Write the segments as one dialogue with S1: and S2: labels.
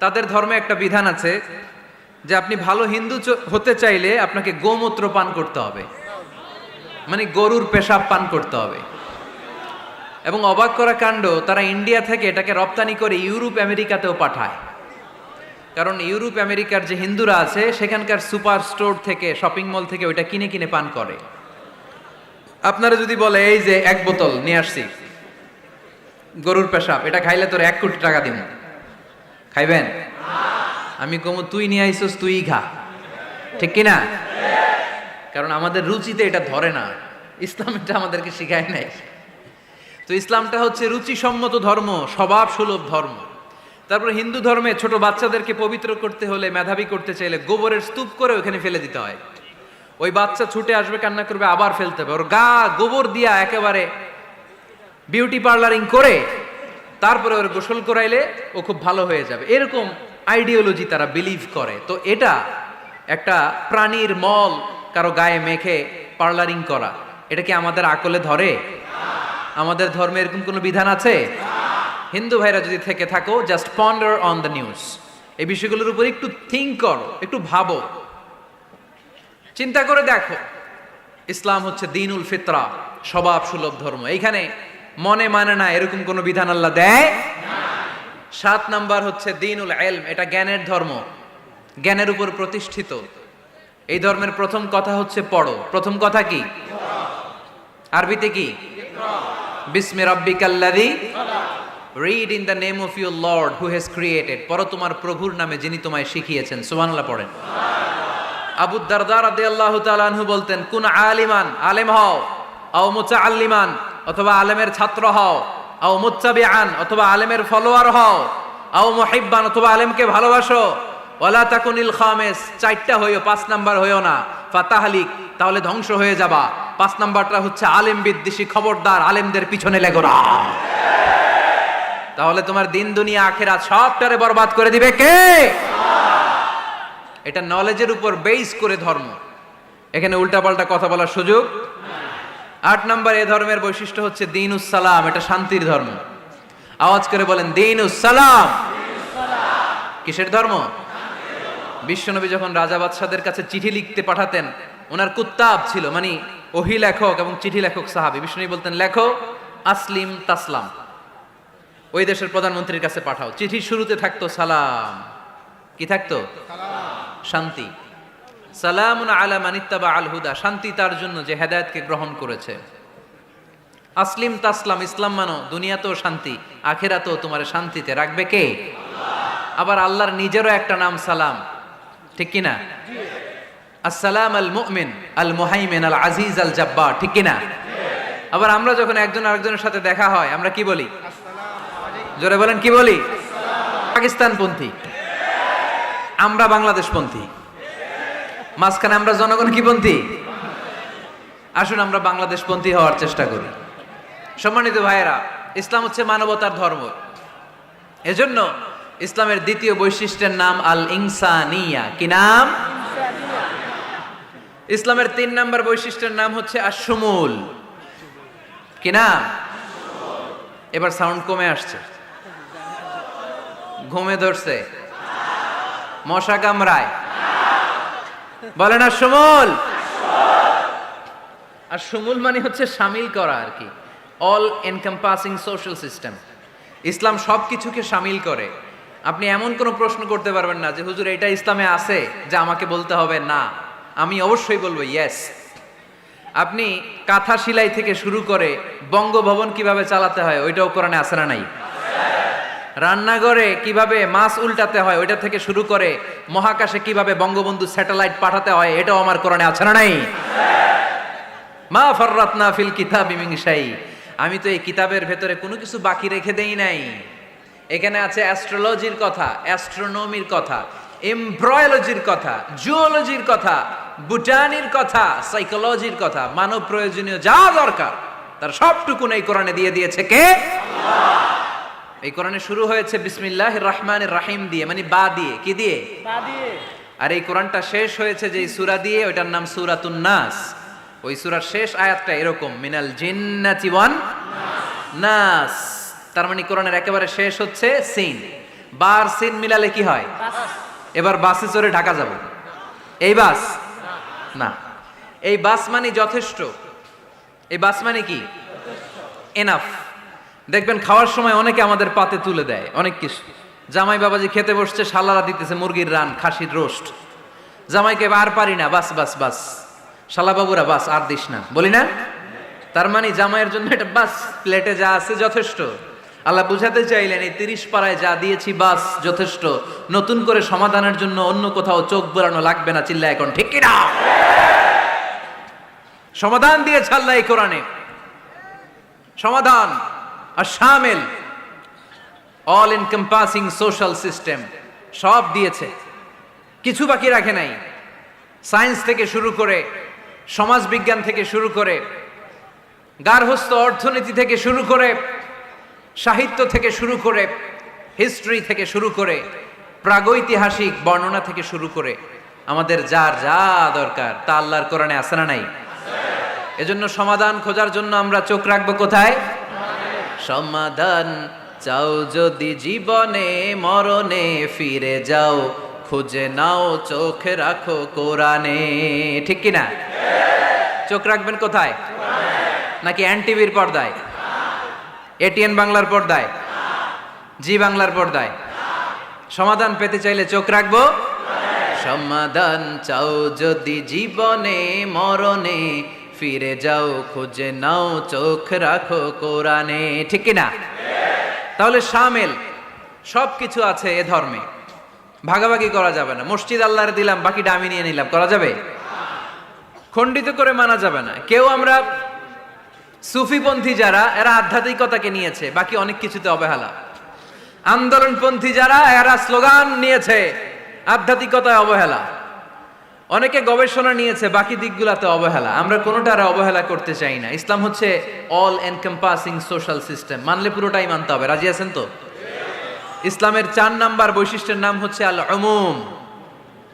S1: তাদের ধর্মে একটা বিধান আছে যে আপনি ভালো হিন্দু হতে চাইলে আপনাকে গোমূত্র পান করতে হবে, মানে গরুর পেশাব পান করতে হবে। এবং অবাক করা কাণ্ড, তারা ইন্ডিয়া থেকে এটাকে রপ্তানি করে ইউরোপ আমেরিকাতেও পাঠায়। কারণ ইউরোপ আমেরিকার যে হিন্দুরা আছে সেখানকার সুপার স্টোর থেকে, শপিং মল থেকে ওইটা কিনে কিনে পান করে। আপনারা যদি বলে এই যে এক বোতল নিয়ে আসছি গরুর পেশাব, এটা খাইলে তোর 1 কোটি টাকা দিব, খাইবেন? আমি কমু তুই নিয়ে আইসস, তুই খা, ঠিক কিনা? কারণ আমাদের রুচিতে এটা ধরে না, ইসলাম এটা আমাদেরকে শিখায় নাই। তো ইসলামটা হচ্ছে রুচিসম্মত ধর্ম, স্বভাব সুলভ ধর্ম। তারপর হিন্দু ধর্মে ছোট বাচ্চাদেরকে পবিত্র করতে হলে, মেধাবী করতে চাইলে গোবরের স্তূপ করে ওখানে ফেলে দিতে হয়। ওই বাচ্চা ছুটে আসবে, কান্না করবে, আবার ফেলতে হবে। ওর গা গোবর দিয়া একেবারে বিউটি পার্লারিং করে তারপরে ওর গোসল করাইলে ও খুব ভালো হয়ে যাবে, এরকম আইডিওলজি তারা বিলিভ করে। তো এটা একটা প্রাণীর মল কারো গায়ে মেখে পার্লারিং করা, এটা কি আমাদের আকলে ধরে? আমাদের ধর্মে এরকম কোনো বিধান আছে? হিন্দু ভাইরা যদি থেকে থাকো, just ponder on the news, এই বিষয়গুলোর উপর একটু থিঙ্ক করো, একটু ভাবো, চিন্তা করে দেখো। ইসলাম হচ্ছে দ্বীনুল ফিতরা, স্বভাব সুলভ ধর্ম। এইখানে মনে মানে না এরকম কোনো বিধান আল্লাহ দেয় না। 7 নাম্বার হচ্ছে দ্বীনুল ইলম, এটা জ্ঞানের ধর্ম, জ্ঞানের উপর প্রতিষ্ঠিত। এই ধর্মের প্রথম কথা হচ্ছে পড়ো। প্রথম কথা কি? আরবিতে কি? বিসমি রাব্বিকাল্লাযী, read in the name of your lord who has created. পড়ো তোমার প্রভুর নামে যিনি তোমায় শিখিয়েছেন। সুবহানাল্লাহ পড়েন। আবু দারদা রাদিয়াল্লাহু তাআলা আনহু বলতেন, কুন আলিমান, আলেম হও, আও মুতাআল্লিমান, অথবা আলেমের ছাত্র হও, আও মুত্তাবিআন, অথবা আলেমের ফলোয়ার হও, আও মুহিব্বান, অথবা আলেমকে ভালোবাসো, ওয়ালা তাকুনিল খামিস, 4টা হইও, 5 নাম্বার হইও না, ফাতাহলিক, তাহলে ধ্বংস হয়ে যাবা। 5 নাম্বারটা হচ্ছে আলেম বিদ্বেষী, খবরদার আলেমদের পিছনে লেগো না, তাহলে তোমার দিন দুনিয়া আখিরাত সবটারে বরবাদ করে দিবে কে? এটা নলেজের উপর বেস করে ধর্ম, এখানে উল্টাপাল্টা কথা বলার সুযোগ। 8 নাম্বার এই ধর্মের বৈশিষ্ট্য হচ্ছে দ্বীনুস সালাম, এটা শান্তির ধর্ম। আওয়াজ করে বলেন দ্বীনুস সালাম। কিসের ধর্ম? বিশ্বনবী যখন রাজা বাদশাদের কাছে চিঠি লিখতে পাঠাতেন, ওনার কুত্তাব ছিল, মানে ওহী লেখক এবং চিঠি লেখক সাহাবী। বিশ্বনবী বলতেন লেখো আসলিম তাসলাম, ওই দেশের প্রধানমন্ত্রীর কাছে পাঠাও। চিঠির শুরুতে থাকতো সালাম, কি থাকতো? শান্তি। সালামুন আলা মানিত্তাবা আল হুদা, শান্তি তার জন্য যে হেদায়েতকে গ্রহণ করেছে। আসলিম তাসলাম, ইসলাম মানো, দুনিয়াতেও শান্তি, আখিরাতেও তোমার শান্তিতে রাখবে কে? আবার আল্লাহর নিজেরও একটা নাম সালাম, ঠিক কিনা? আসসালাম আল মুমিন আল মুহাইমিন আল আজিজ আল জাব্বার, ঠিক কিনা? আবার আমরা যখন একজন আরেকজনের সাথে দেখা হয় আমরা কি বলি? জোরে বলেন, কি বলি? পাকিস্তানপন্থী, আমরা বাংলাদেশপন্থী, মাঝখানে আমরা জনগণ কি পন্থী? আসুন আমরা বাংলাদেশপন্থী হওয়ার চেষ্টা করি। সম্মানিত ভাইয়েরা, ইসলাম হচ্ছে মানবতার ধর্ম। এজন্য ইসলামের দ্বিতীয় বৈশিষ্ট্যের নাম আল ইনসানিয়া। কি নাম? ইসলামের 3 নাম্বার বৈশিষ্ট্যের নাম হচ্ছে আশ-শুমুল। কি নাম? এবার সাউন্ড কমে আসছে, ঘুমে ধরছে, মশা কামড়ায়, বলেন আশ-শুমুল। আশ-শুমুল মানে হচ্ছে শামিল করা আর কি, অল এনকম্পাসিং সোশ্যাল সিস্টেম। ইসলাম সব কিছুকে শামিল করে। আপনি এমন কোনো প্রশ্ন করতে পারবেন না যে হুজুর এটা ইসলামে আছে যা আমাকে বলতে হবে না, আমি অবশ্যই বলবো ইয়েস। আপনি কাঁথা সেলাই থেকে শুরু করে বঙ্গভবন কিভাবে চালাতে হয় ওইটাও কোরআনে আছে না নাই? রান্নাঘরে কিভাবে মাছ উল্টাতে হয় ওইটা থেকে শুরু করে মহাকাশে কিভাবে বঙ্গবন্ধু স্যাটেলাইট পাঠাতে হয় এটাও আমার কোরআনে আছে না নাই? মা ফাররাতনা ফিল কিতাবি মিন শাই, আমি তো এই কিতাবের ভেতরে কোনো কিছু বাকি রেখে দেই নাই। এখানে আছে অ্যাস্ট্রোলজির কথা, অ্যাস্ট্রোনমির কথা, এমব্রয়োলজির কথা, জুওলজির কথা, বুটানির কথা, সাইকোলজির কথা, মানব প্রয়োজনীয় যা দরকার তার সবটুকুন এই কোরআনে দিয়ে দিয়েছে কে? আল্লাহ। এই কোরআনে শুরু হয়েছে বিসমিল্লাহির রহমানির রহিম দিয়ে, মানে বা দিয়ে। কি দিয়ে? বা দিয়ে। আর এই কোরআনটা শেষ হয়েছে যে সূরা দিয়ে, ওইটার নাম সূরাতুন নাস। ওই সূরার শেষ আয়াতটা এরকম, মিনাল জিন্নাতি ওয়ান নাস। তার মানে কোরআনের একেবারে শেষ হচ্ছে সিন। বার সিন মিলালে কি হয়? এবার বাসে চড়ে ঢাকা যাব, এই বাস না, এই বাস মানে যথেষ্ট, এই বাস মানে কি? এনাফ। দেখবেন খাওয়ার সময় অনেকে আমাদের পাতে তুলে দেয় অনেক কিছু। জামাই বাবাজি খেতে বসছে, শালারা দিতেছে মুরগির রান, খাসির রোস্ট। জামাইকে আর পারি না, বাস বাস বাস, শালা বাবুরা বাস আর দিস না, বলি না? তার মানে জামাইয়ের জন্য এটা বাস, প্লেটে যা আছে যথেষ্ট। আল্লাহ বুঝাতে চাইলেন এই 30 পাড়ায় যা দিয়েছি বাস যথেষ্ট, নতুন করে সমাধানের জন্য অন্য কোথাও চোখ বোলানো লাগবে না। চিল্লা এখন ঠিক কিনা? সমাধান দিয়েছে আল্লাহ এই কোরআনে, সমাধান আর শামিল, অল এনকম্পাসিং সোশ্যাল সিস্টেম সব দিয়েছে, কিছু বাকি রাখে নাই। সায়েন্স থেকে শুরু করে, সমাজ বিজ্ঞান থেকে শুরু করে, গার্হস্থ্য অর্থনীতি থেকে শুরু করে, সাহিত্য থেকে শুরু করে, হিস্ট্রি থেকে শুরু করে, প্রাগৈতিহাসিক বর্ণনা থেকে শুরু করে, আমাদের যার যা দরকার তা আল্লাহর কোরআনে আছে না নাই? এজন্য সমাধান খোঁজার জন্য আমরা চোখ রাখবো কোথায়? সমাধান চাও যদি জীবনে মরণে ফিরে যাও, খুঁজে নাও চোখ রাখো কোরআনে। ঠিক কিনা? চোখ রাখবেন কোথায়? নাকি এনটিভির পর্দায়, এটিএন বাংলার পর্দায়, জি বাংলার পর্দায়? সমাধান পেতে চাইলে চোখ রাখবো। সমাধান চাও যদি জীবনে মরণে ফিরে যাও, খুঁজে নাও চোখ রাখো কোরআনে। ঠিক কিনা? তাহলে শামিল সব কিছু আছে এ ধর্মে, ভাগাভাগি করা যাবে না। মসজিদ আল্লাহর দিলাম, বাকিটা আমি নিয়ে নিলাম, করা যাবে? খণ্ডিত করে মানা যাবে না। কেউ আমরা সুফিপন্থী যারা, এরা আধ্যাত্মিকতাকে নিয়েছে, বাকি অনেক কিছুতে অবহেলা। আন্দোলনপন্থী যারা, এরা স্লোগান নিয়েছে, আধ্যাত্মিকতায় অবহেলা। অনেকে গবেষণা নিয়েছে, বাকি দিকগুলাতে অবহেলা। আমরা কোনোটারে অবহেলা করতে চাই না। ইসলাম হচ্ছে অল এনকম্পাসিং সোশ্যাল সিস্টেম, মানলে পুরোটাই মানতে হবে। রাজি আছেন তো? ইসলামের 4 নাম্বার বৈশিষ্ট্যের নাম হচ্ছে আল উমুম।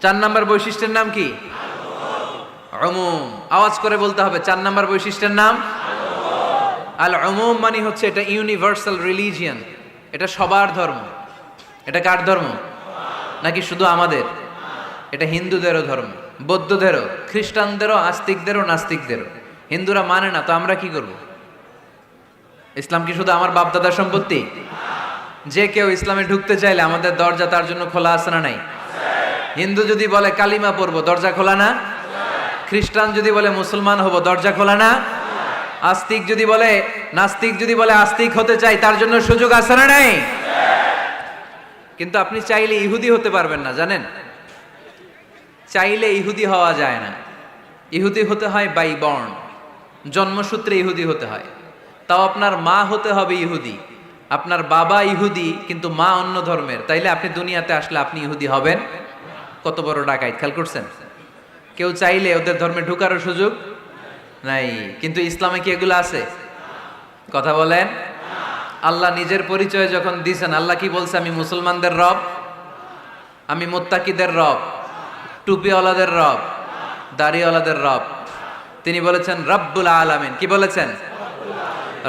S1: 4 নাম্বার বৈশিষ্ট্যের নাম কি? উমুম। আওয়াজ করে বলতে হবে, 4 নাম্বার বৈশিষ্ট্যের নাম আল উমুম। মানে হচ্ছে এটা ইউনিভার্সাল রিলিজিয়ন, এটা সবার ধর্ম। এটা কার ধর্ম? নাকি শুধু আমাদের? এটা হিন্দুদেরও ধর্ম, বৌদ্ধদেরও, খ্রিস্টানদেরও, আস্তিকদেরও, নাস্তিকদেরও। হিন্দুরা মানে না তো আমরা কি করব? ইসলাম কি শুধু আমার বাপদাদার সম্পত্তি? যে কেউ ইসলামে ঢুকতে চাইলে আমাদের দরজা তার জন্য খোলা আছে না নাই? হিন্দু যদি বলে কালিমা পড়বো, দরজা খোলা না? খ্রিস্টান যদি বলে মুসলমান হব, দরজা খোলা না? আস্তিক যদি বলে, নাস্তিক যদি বলে আস্তিক হতে চাই, তার জন্য সুযোগ আছে না নাই? কিন্তু আপনি চাইলে ইহুদি হতে পারবেন না, জানেন? চাইলে ইহুদি হওয়া যায় না। ইহুদি হতে হয় বাই বর্ন, জন্মসূত্রে ইহুদি হতে হয়। তাও আপনার মা হতে হবে ইহুদি, আপনার বাবা ইহুদি কিন্তু মা অন্য ধর্মের, তাইলে আপনি দুনিয়াতে আসলে আপনি ইহুদি হবেন? কত বড় ডাকাইত, খেয়াল করছেন? কেউ চাইলে ওদের ধর্মে ঢুকারও সুযোগ নাই। কিন্তু ইসলামে কি এগুলো আছে? কথা বলেন। আল্লাহ নিজের পরিচয় যখন দিয়েছেন, আল্লাহ কি বলছে? আমি মুসলমানদের রব, আমি মুত্তাকিদের রব, টুপিওয়ালাদের রব, দাড়িওয়ালাদের রব। তিনি বলেছেন রব্বুল আলামিন। কি বলেছেন?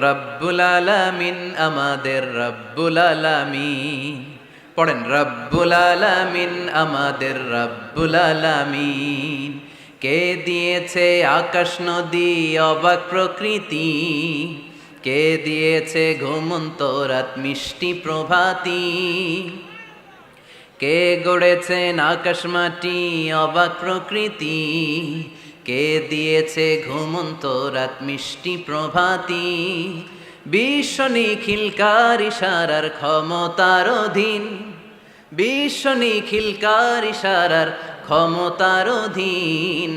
S1: রব্বুল আলামিন, আমাদের রব্বুল আলামিন। পড়েন, রব্বুল আলামিন, আমাদের রব্বুল আলামিন। কে দিয়েছে আকাশ নদী অবাক প্রকৃতি, কে দিয়েছে ঘুমন্ত রাত মিষ্টি প্রভাতী, কে গড়েছেন আকাশ মাটি অবাক প্রকৃতি, কে দিয়েছে ঘুমন্ত রাত মিষ্টি প্রভাতী। বিশ্ব নিখিলকার ইশারার ক্ষমতার অধীন, বিশ্ব নিখিলকার ইশারার ক্ষমতার অধীন।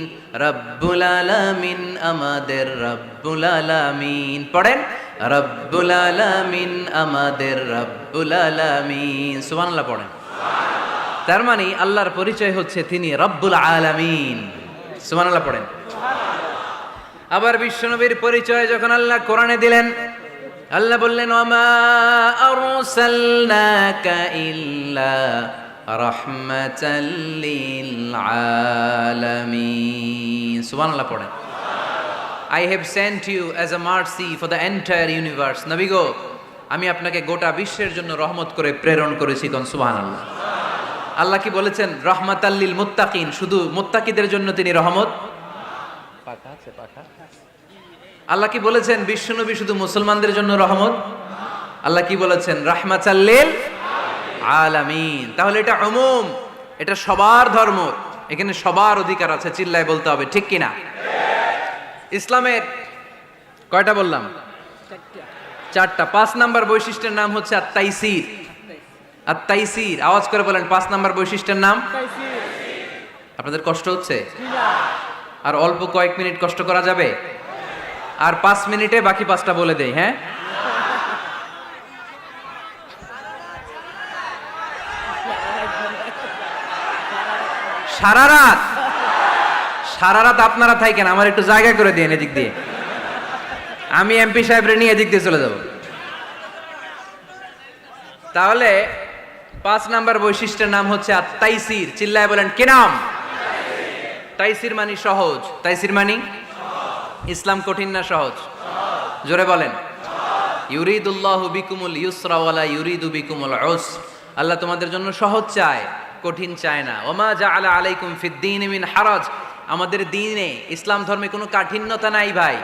S1: রব্বুল আলামিন, আমাদের রব্বুল আলামিন। পড়েন, রব্বুল আলামিন, আমাদের রব্বুল আলামিন। সুবহানাল্লাহ পড়েন। তার মানে আল্লাহর পরিচয় হচ্ছে তিনি রব্বুল আলামিন। সুবহানাল্লাহ পড়েন। আবার বিশ্বনবীর পরিচয় যখন আল্লাহ কোরআনে দিলেন, আল্লাহ বললেন ওয়ামা আরসালনাকা ইল্লা রাহমাতাল লিল আলামিন। সুবহানাল্লাহ পড়েন। I have sent you as a mercy for the entire universe. নবী গো, আমি আপনাকে গোটা বিশ্বের জন্য রহমত করে প্রেরণ করেছি। কোন সুবহানাল্লাহ। আল্লাহ কি বলেছেন? রহমাতাল্লিল মুত্তাকিন, শুধু মুত্তাকিদের জন্য তিনি রহমত। পাখা আছে পাখা। আল্লাহ কি বলেছেন বিশ্বনবী শুধু মুসলমানদের জন্য রহমত? আল্লাহ কি বলেছেন? রাহমাতাল্লিল আলামিন। তাহলে এটা উমুম, এটা সবার ধর্ম, এখানে সবার অধিকার আছে। চিল্লায় বলতে হবে ঠিক কিনা? ইসলামের কয়টা বললাম? চারটা। 5 নাম্বার বৈশিষ্ট্যের নাম হচ্ছে আত-তাইসির। আত-তাইসির, আওয়াজ করে বলেন 5 নাম্বার বৈশিষ্ট্যের নাম। আপনাদের কষ্ট হচ্ছে? আর অল্প কয়েক মিনিট কষ্ট করা যাবে? আর 5 মিনিটে বাকি 5টা বলে দেই। হ্যাঁ, সারা রাত আপনারা থাকেন, আমার একটু জায়গা করে দিন এদিক দিয়ে, আমি এমপি সাহেবরে নিয়ে এদিক দিয়ে চলে যাব। তাহলে 5 নাম্বার বৈশিষ্ট্যের নাম হচ্ছে আত-তাইসির। চিল্লায় বলেন কি নাম? তাইসির মানে সহজ। তাইসির মানে ইসলাম কঠিন না সহজ? জোরে বলেন। ইউরিদুল্লাহু বিকুমুল ইউসরা ওয়ালা ইউরিদু বিকুমুল উসর। আল্লাহ তোমাদের জন্য সহজ চায়, কঠিন চায় না। ওমা জাআলা আলাইকুম ফিদ-দীন মিন হারাজ। আমাদের দ্বীনে, ইসলাম ধর্মে কোনো কাঠিন্যতা নাই ভাই।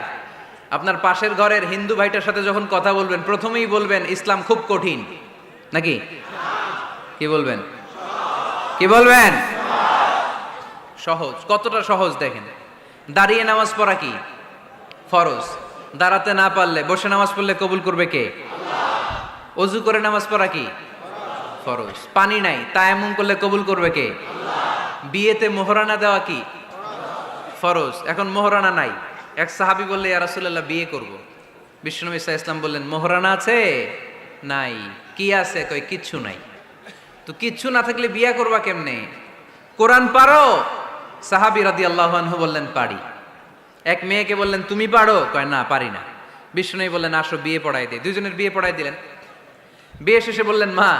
S1: আপনার পাশের ঘরের হিন্দু ভাইটার সাথে যখন কথা বলবেন, প্রথমেই বলবেন ইসলাম খুব কঠিন, নাকি? কি বলবেন? কি বলবেন? সহজ। কতটা সহজ দেখেন। দাঁড়িয়ে নামাজ পড়া কি ফরজ? দাঁড়াতে না পারলে বসে নামাজ পড়লে কবুল করবে কে? আল্লাহ। ওযু করে নামাজ পড়া কি ফরজ? পানি নাই, তায়াম্মুম করলে কবুল করবে কে? আল্লাহ। বিয়েতে মোহরানা দেওয়া কি ফরজ? এখন মোহরানা নাই। এক সাহাবী বললে ইয়া রাসূলুল্লাহ বিয়ে করব। বিশ্বনবী সাল্লাল্লাহু আলাইহি ওয়াসাল্লাম বললেন মোহরানা আছে? নাই। কি আছে? কই কিচ্ছু নাই। তো কিচ্ছু না থাকলে বিয়ে করবা কেমনে? কোরআন পারো? সাহাবী রাদিয়াল্লাহু আনহু বললেন পারি। এক মেয়েকে বললেন তুমি পারো? কয় না পারি না। বিশ্বনবী বললেন আসো বিয়ে পড়াই দে। দুইজনের বিয়ে পড়াই দিলেন। বিয়ে শেষে বললেন মা,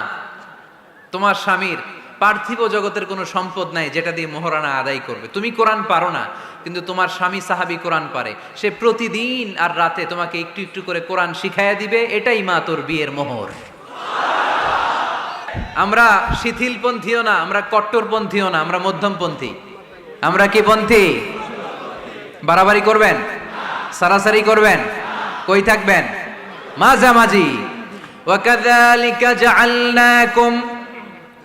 S1: তোমার স্বামীর পার্থিব জগতের কোনো সম্পদ নাই যেটা দিয়ে মোহরানা আদায় করবে। তুমি কোরআন পারো না, কিন্তু তোমার স্বামী সাহাবী কোরআন পারে। সে প্রতিদিন আর রাতে তোমাকে একটু একটু করে কোরআন শিখাইয়া দিবে। এটাই মা তোর বিয়ের মোহর। আমরা শিথিলপন্থীও না, আমরা কট্টরপন্থীও না, আমরা মধ্যমপন্থী। আমরা কি পন্থী? বাড়াবাড়ি করবেন? সারাসারি করবেন? কই থাকবেন? মাঝামাঝি। ওয়াকাযালিকা জাআলনাকুম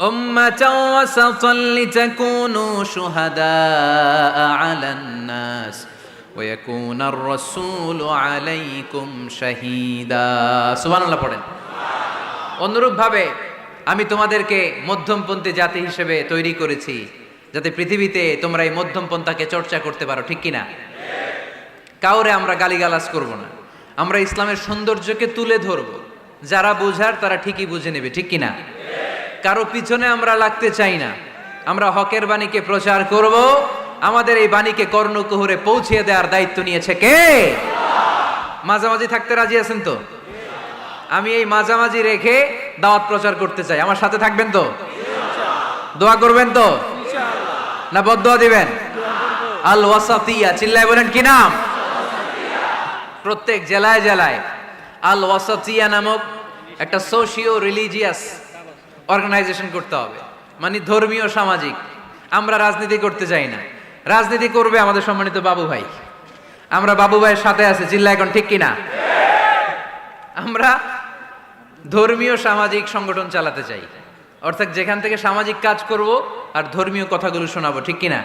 S1: উম্মাতাও ওয়াসাতান লিতাকুনু শুহাদাআ আলান নাস ওয়া ইয়াকুনার রাসূলু আলাইকুম শাহীদা। সুবহানাল্লাহ পড়েন। অনুরূপ ভাবে আমি তোমাদেরকে মধ্যমপন্থী জাতি হিসেবে তৈরি করেছি, যাতে পৃথিবীতে তোমরা এই মধ্যমপন্থাকে চর্চা করতে পারো। ঠিক কিনা? কাউরে আমরা গালিগালাজ করব না, আমরা ইসলামের সৌন্দর্যকে তুলে ধরব। যারা বুঝার তারা ঠিকই বুঝে নেবে। ঠিক কিনা? কারো পিছনে আমরা লাগতে চাই না। আমরা হকের বাণীকে প্রচার করব। আমাদের এই বাণীকে কর্ণকুহরে পৌঁছে দেওয়ার দায়িত্ব নিয়েছে কে? মাঝামাঝি থাকতে রাজি আছেন তো? আমি এই মাঝামাঝি রেখে দাওয়াত প্রচার করতে চাই। আমার সাথে থাকবেন তো? দোয়া করবেন তো? না বদদোয়া দিবেন? আল ওয়াসাতিয়া। চিল্লায় বলেন কি নাম? প্রত্যেক জেলায় জেলায় আল ওয়াসাতিয়া নামক একটা সোশিও রিলিজিয়াস অর্গানাইজেশন করতে হবে, মানে ধর্মীয় সামাজিক। আমরা রাজনীতি করতে চাই না। রাজনীতি করবে আমাদের সম্মানিত বাবু ভাই। আমরা বাবু ভাইয়ের সাথে আছি। চিল্লা এখন ঠিক কিনা? আমরা ধর্মীয় সামাজিক সংগঠন চালাতে চাই, অর্থাৎ যেখান থেকে সামাজিক কাজ করব আর ধর্মীয় কথাগুলো শোনাবো। ঠিক কিনা?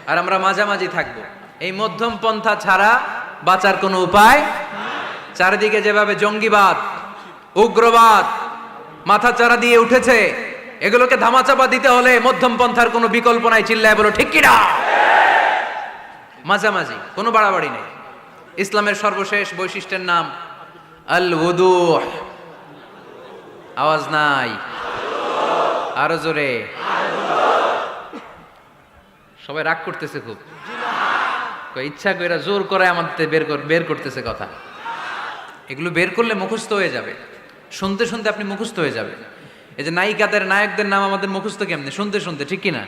S1: আর আমরা মাঝামাঝি থাকবো। এই মধ্যম পন্থা ছাড়া বাঁচার কোনো উপায়। চারিদিকে যেভাবে জঙ্গিবাদ, উগ্রবাদ মাথাচাড়া দিয়ে উঠেছে, এগুলোকে ধামাচাপা দিতে হলে মধ্যম পন্থার কোনো বিকল্প নাই। চিল্লায় বলো ঠিক কিনা? মাঝামাঝি, কোনো বাড়াবাড়ি নেই। ইসলামের সর্বশেষ বৈশিষ্ট্যের নাম আল ওযুহ। আওয়াজ নাই, আরো জোরে। সবাই রাগ করতেছে খুব। ইচ্ছা করে জোর করে আমাদের বের করতেছে কথা। এগুলো বের করলে মুখস্থ হয়ে যাবে। শুনতে শুনতে আপনি মুখস্থ হয়ে যাবে। এই যে নায়িকাদের, নায়কদের নাম আমাদের মুখস্থ কেমনে? শুনতে শুনতে। ঠিক কিনা?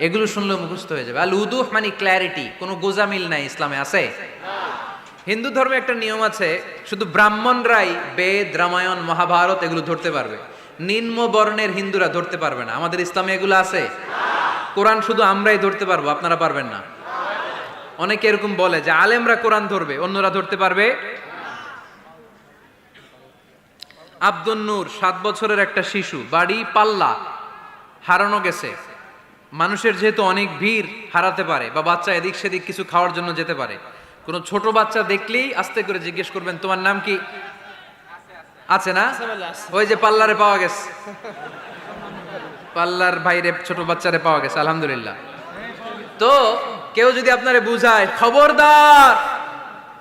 S1: এগুলো শুনলেও মুখস্থ হয়ে যাবে। আল উদুহ মানে ক্ল্যারিটি। কোনো গোজামিল নাই ইসলামে। আছে? হিন্দু ধর্মে একটা নিয়ম আছে, শুধু ব্রাহ্মণরাই বেদ, রামায়ণ, মহাভারত এগুলো ধরতে পারবে, নিম্ন বর্ণের হিন্দুরা ধরতে পারবে না। আমাদের ইসলামে এগুলো আছে। কোরআন শুধু আমরাই ধরতে পারবো, আপনারা পারবেন না। অনেকে এরকম বলে যে আলেমরা কোরআন ধরবে, অন্যরা ধরতে পারবে। আব্দুন নূর 7 বছরের একটা শিশু, বাড়ি পাল্লা, হারানো গেছে। মানুষের যেহেতু অনেক ভিড় হারাতে পারে, বা বাচ্চা এদিক সেদিক কিছু খাওয়ার জন্য যেতে পারে, কোনো ছোট বাচ্চা দেখলেই আস্তে করে জিজ্ঞেস করবেন তোমার নাম কি? আছে না? ওই যে পাল্লারে পাওয়া গেছে, পাল্লার বাইরে ছোট বাচ্চারে পাওয়া গেছে, আলহামদুলিল্লাহ। তো কেউ যদি আপনারে বুঝায় খবরদার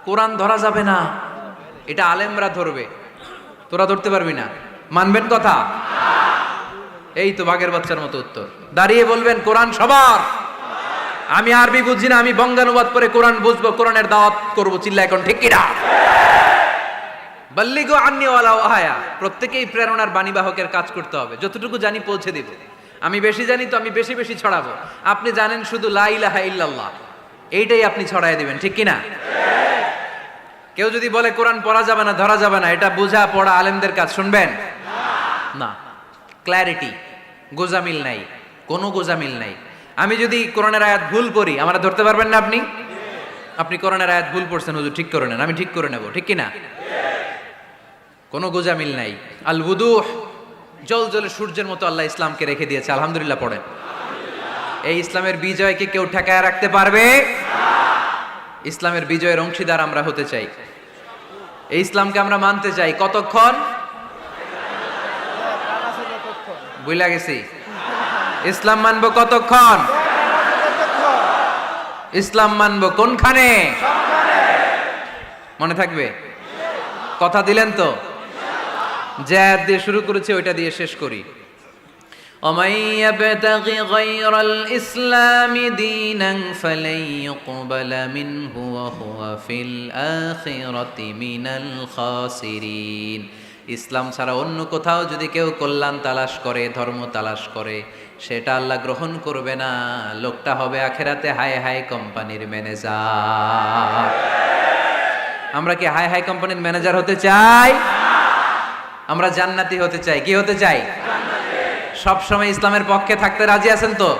S1: কোরআন ধরা যাবে না, এটা আলেমরা ধরবে, তোরা ধরতে পারবি না, মানবেন কথা? এই তো বাঘের বাচ্চার মতো উত্তর। দাঁড়িয়ে বলবেন কোরআন সবার। আমি আরবি বুঝি না, আমি বঙ্গানুবাদ করে কোরআন বুঝবো, কোরআনের দাওয়াত করবো, চিল্লা এখন ঠিক কিনা? বাল্লিগু আন্নি ওয়ালাউ আয়া। প্রত্যেকেই প্রেরণার বাণীবাহকের কাজ করতে হবে, যতটুকু জানি পৌঁছে দিব। আমি বেশি জানি তো আমি বেশি বেশি ছড়াবো। আপনি জানেন শুধু লা ইলাহা ইল্লাল্লাহ, এইটাই আপনি ছড়াই দিবেন, ঠিক কিনা? কেউ যদি বলে কোরআন পড়া যাবে না, ধরা যাবে না, এটা বোঝা পড়া আলেমদের কাজ, শুনবেন না। ক্ল্যারিটি, গোজামিল নাই, কোনো গোজামিল নাই। আমি যদি কোরআনের আয়াত ভুল পড়ি, আমরা ধরতে পারবেন না আপনি? আপনি কোরআনের আয়াত ভুল পড়ছেন, হুজুর ঠিক করে নেন, আমি ঠিক করে নেব, ঠিক কিনা? কোনো গোজামিল নাই। আল বুদুহ, জল জলে সূর্যের মতো আল্লাহ ইসলামকে রেখে দিয়েছে, আলহামদুলিল্লাহ পড়েন। এই ইসলামের বিজয়কে কেউ ঠেকায় রাখতে পারবে? ইসলামের বিজয়ের অংশীদার আমরা হতে চাই, এই ইসলামকে আমরা মানতে চাই। কতক্ষণ? বুঝলা গেছি। ইসলাম মানবো কতক্ষণ? ইসলাম মানবো কোনখানে? মনে থাকবে? কথা দিলেন তো? যে আয়াত দিয়ে শুরু করেছে ওইটা দিয়ে শেষ করি। ومن يبتغ غير الإسلام دينا فلن يقبل منه وهو في الآخرة من الخاسرين। ইসলাম ছাড়া অন্য কোথাও যদি কেউ কল্যাণ তালাশ করে, ধর্ম তালাশ করে, সেটা আল্লাহ গ্রহণ করবে না। লোকটা হবে আখেরাতে হাই হাই কোম্পানির ম্যানেজার। আমরা কি হাই হাই কোম্পানির ম্যানেজার হতে চাই? আমরা জান্নাতি হতে চাই। কি হতে চাই? সব সময় ইসলামের পক্ষে থাকতে রাজি আছেন তো?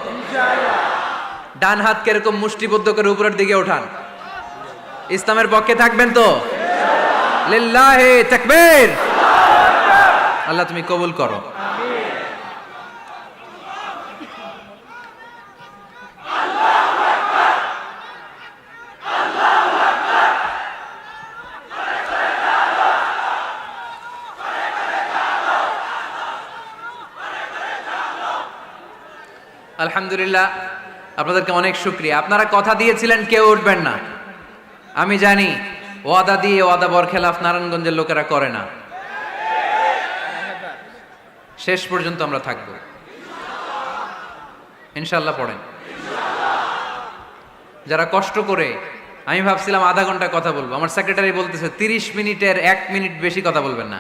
S1: ডান হাত কিরকম মুষ্টিবদ্ধ করে উপরের দিকে ওঠান। ইসলামের পক্ষে থাকবেন তো? লিল্লাহি তাকবীর। আল্লাহ তুমি কবুল করো। আলহামদুলিল্লাহ, আপনাদেরকে অনেক শুকরিয়া। আপনারা কথা দিয়েছিলেন কেউ উঠবেন না, আমি জানি। ওয়াদা দিয়ে ওয়াদা বরখেলাফ নারায়ণগঞ্জের লোকেরা করে না। শেষ পর্যন্ত আমরা থাকবো ইনশাআল্লাহ। পড়েন। যারা কষ্ট করে, আমি ভাবছিলাম আধা ঘন্টা কথা বলবো, আমার সেক্রেটারি বলতেছে 30 মিনিটের 1 মিনিট বেশি কথা বলবেন না,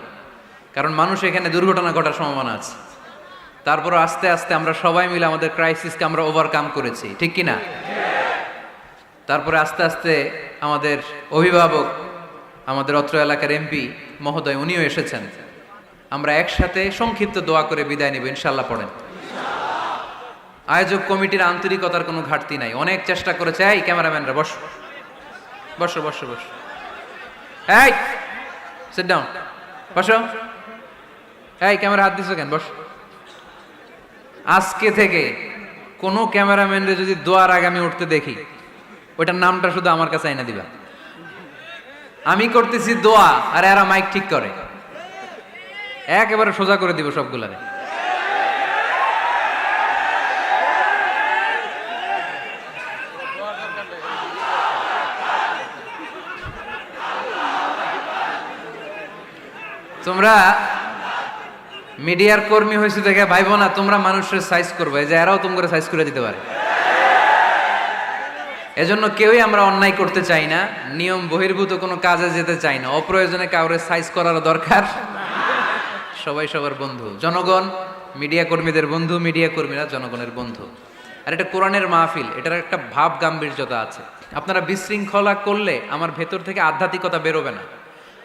S1: কারণ মানুষ এখানে দুর্ঘটনা ঘটার সম্ভাবনা আছে। তারপর আস্তে আস্তে আমরা সবাই মিলে আমাদের ক্রাইসিসকে আমরা ওভারকাম করেছি, ঠিক কিনা? তারপরে আস্তে আস্তে আমাদের অভিভাবক, আমাদের অত্র এলাকার এমপি মহোদয়, উনিও এসেছেন। আমরা একসাথে সংক্ষিপ্ত দোয়া করে বিদায় নিব ইনশাআল্লাহ। পড়েন। আয়োজক কমিটির আন্তরিকতার কোনো ঘাটতি নাই, অনেক চেষ্টা করেছে। এই ক্যামেরাম্যানরা বসো বসো বসো বসো, এই সিট ডাউন, বসো। এই ক্যামেরা হাত দিছো কেন? বসো। আজকে থেকে কোনো ক্যামেরাম্যানরে যদি দোয়ার আগে আমি উঠতে দেখি, ওইটার নামটা শুধু আমার কাছে আইনা দিবা। আমি করতেছি দোয়া আর এরা মাইক ঠিক করে, একেবারে সোজা করে দিব সবগুলারে। তোমরা মিডিয়ার কর্মী হয়েছে দেখে ভাইবো না তোমরা মানুষের সাইজ করবে, যে এরাও তোমরা সাইজ করে দিতে পারে। এজন্য কেউই আমরা অন্যায় করতে চাই না, নিয়ম বহির্ভূত কোনো কাজে যেতে চাই না, অপ্রয়োজনে কাউরে সাইজ করার দরকার। সবাই সবার বন্ধু, জনগণ মিডিয়া কর্মীদের বন্ধু, মিডিয়া কর্মীরা জনগণের বন্ধু। আর এটা কোরআনের মাহফিল, এটার একটা ভাব গাম্ভীর্যতা আছে। আপনারা বিশৃঙ্খলা করলে আমার ভেতর থেকে আধ্যাত্মিকতা বেরোবে না।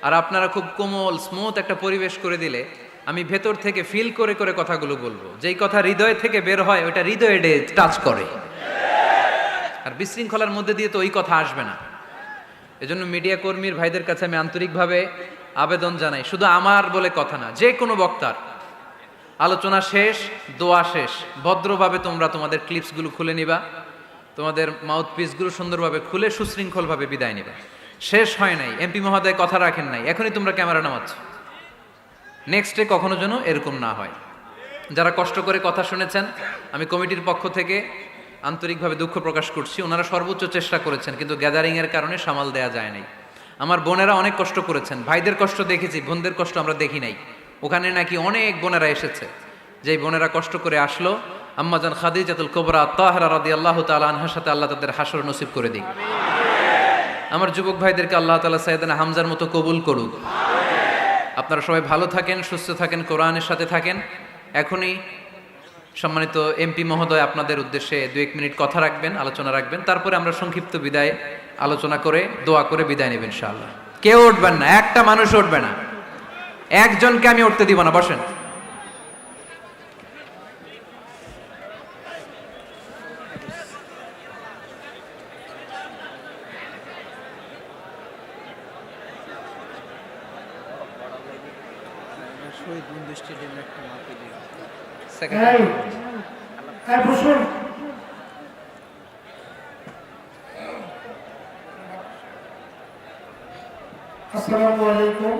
S1: আর আপনারা খুব কোমল স্মুথ একটা পরিবেশ করে দিলে আমি ভেতর থেকে ফিল করে করে কথাগুলো বলবো। যেই কথা হৃদয় থেকে বের হয় ওটা হৃদয়ে টাচ করে। আর বিশৃঙ্খলার মধ্যে দিয়ে তো ওই কথা আসবে না। এজন্য মিডিয়া কর্মীর ভাইদের কাছে আমি আন্তরিকভাবে আবেদন জানাই, শুধু আমার বলে কথা না, যে কোনো বক্তার আলোচনা শেষ, দোয়া শেষ, ভদ্রভাবে তোমরা তোমাদের ক্লিপসগুলো খুলে নিবা, তোমাদের মাউথ পিসগুলো সুন্দরভাবে খুলে সুশৃঙ্খলভাবে বিদায় নিবা। শেষ হয় নাই, এমপি মহোদয় কথা রাখেন নাই, এখনই তোমরা ক্যামেরা নামাচ্ছ। নেক্সটে কখনো যেন এরকম না হয়। যারা কষ্ট করে কথা শুনেছেন, আমি কমিটির পক্ষ থেকে আন্তরিকভাবে দুঃখ প্রকাশ করছি। ওনারা সর্বোচ্চ চেষ্টা করেছেন, কিন্তু গ্যাদারিংয়ের কারণে সামাল দেয়া যায় নাই। আমার বোনেরা অনেক কষ্ট করেছেন, ভাইদের কষ্ট দেখেছি, বোনদের কষ্ট আমরা দেখি নাই। ওখানে নাকি অনেক বোনেরা এসেছে, যেই বোনেরা কষ্ট করে আসলো। আম্মাজান খাদিজাতুল কুবরা তাহরা রাদিয়াল্লাহু তাআলা আনহার সাথে আল্লাহ তাদের হাসর নসিব করে দিক। আমার যুবক ভাইদেরকে আল্লাহ তাআলা সাইয়েদনা হামজার মতো কবুল করুক। আপনারা সবাই ভালো থাকেন, সুস্থ থাকেন, কোরআনের সাথে থাকেন। এখনই সম্মানিত এমপি মহোদয় আপনাদের উদ্দেশ্যে 2-1 মিনিট কথা রাখবেন, আলোচনা রাখবেন। তারপরে আমরা সংক্ষিপ্ত বিদায় আলোচনা করে দোয়া করে বিদায় নেবেন ইনশাআল্লাহ। কেউ উঠবেন না, একটা মানুষ উঠবে না, একজনকে আমি উঠতে দিব না। বসেন।
S2: বসুন। আসসালামু আলাইকুম।